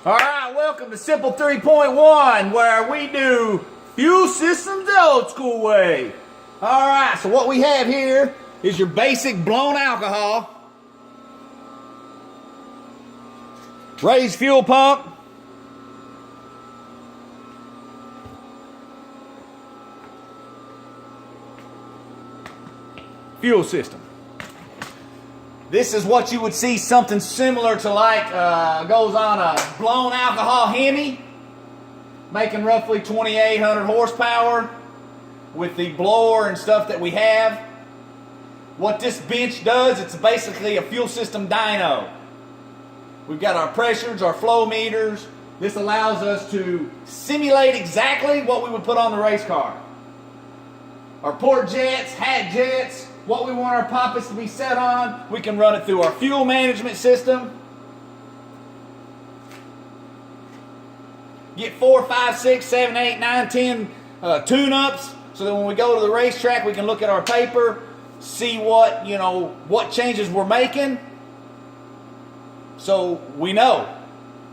All right, welcome to Sipple 3.1, where we do fuel systems the old school way. All right, so what we have here is your basic blown alcohol, raised fuel pump, fuel system. This is what you would see something similar to goes on a blown alcohol hemi, making roughly 2,800 horsepower with the blower and stuff that we have. What this bench does, it's basically a fuel system dyno. We've got our pressures, our flow meters. This allows us to simulate exactly what we would put on the race car. Our port jets, hat jets, what we want our poppets to be set on. We can run it through our fuel management system. Get 4, 5, 6, 7, 8, 9, 10 tune-ups so that when we go to the racetrack we can look at our paper, see what changes we're making. So we know.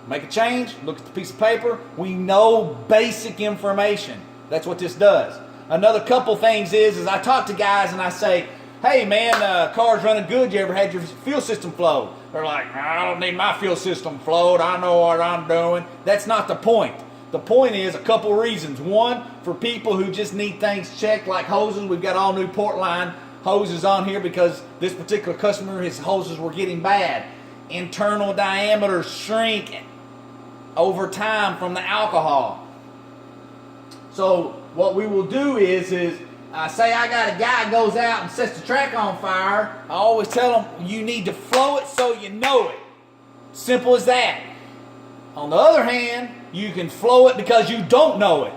Make a change, look at the piece of paper. We know basic information. That's what this does. Another couple things is I talk to guys and I say, hey man, car's running good. You ever had your fuel system flowed? They're like, I don't need my fuel system flowed. I know what I'm doing. That's not the point. The point is a couple reasons. One, for people who just need things checked like hoses. We've got all new port line hoses on here because this particular customer, his hoses were getting bad. Internal diameters shrink over time from the alcohol. So what we will do is say I got a guy goes out and sets the track on fire. I always tell him you need to flow it so you know it. Simple as that. On the other hand, you can flow it because you don't know it.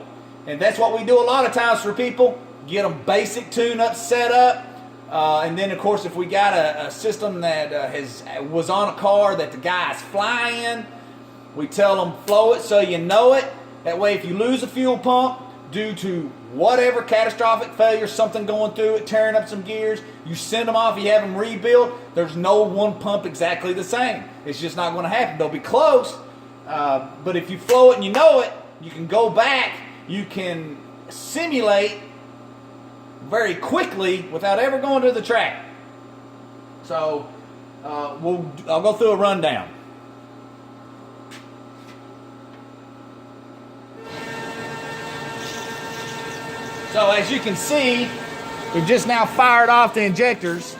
And that's what we do a lot of times for people. Get them basic tune-ups set up. And then, of course, if we got a system that was on a car that the guy's flying, we tell them flow it so you know it. That way, if you lose a fuel pump due to whatever catastrophic failure, something going through it, tearing up some gears, you send them off, you have them rebuilt, there's no one pump exactly the same. It's just not going to happen. They'll be close, but if you flow it and you know it, you can go back, you can simulate very quickly without ever going to the track. So I'll go through a rundown. So as you can see, we've just now fired off the injectors.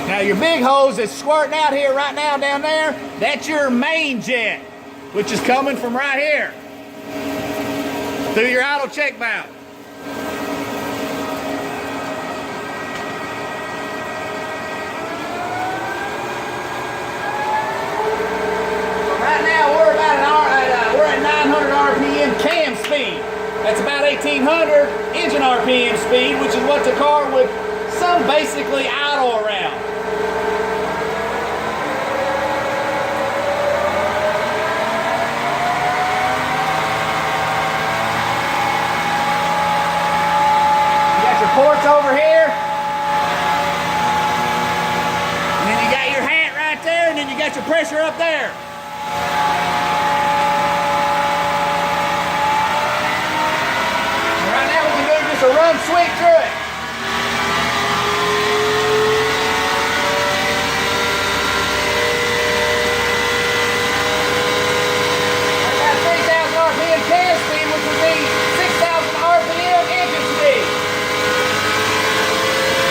Now your big hose that's squirting out here right now down there, that's your main jet, which is coming from right here through your idle check valve. Right now we're at 900 RPM cam speed. That's about 1,800 engine RPM speed, which is what the car would basically idle around. You got your ports over here, and then you got your hat right there, and then you got your pressure up there. So run sweep through it. I got 3,000 RPM can speed, which would be 6,000 RPM engine speed.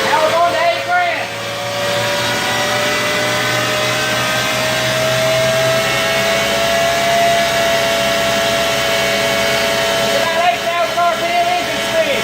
Now we're going to 8 grand. It's about 8,000 RPM engine speed.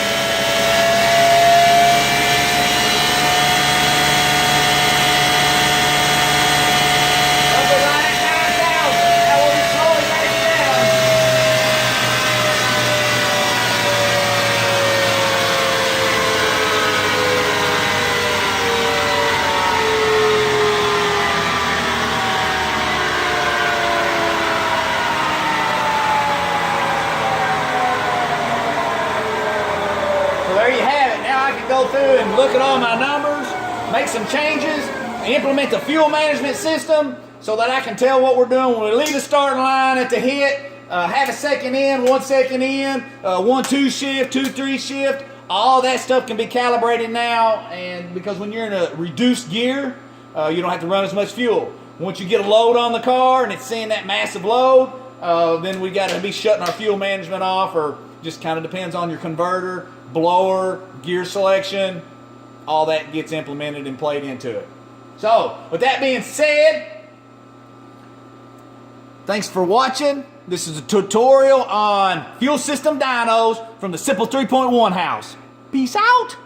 So there you have it. Now I can go through and look at all my numbers, make some changes, implement the fuel management system so that I can tell what we're doing when we leave the starting line at the hit, have a second in, 1 second in, 1-2 shift, 2-3 shift. All that stuff can be calibrated now, and because when you're in a reduced gear, you don't have to run as much fuel. Once you get a load on the car and it's seeing that massive load, then we got to be shutting our fuel management off, or just kind of depends on your converter, blower, gear selection. All that gets implemented and played into it. So, with that being said, thanks for watching. This is a tutorial on fuel system dynos from the Sipple 3.1 house. Peace out.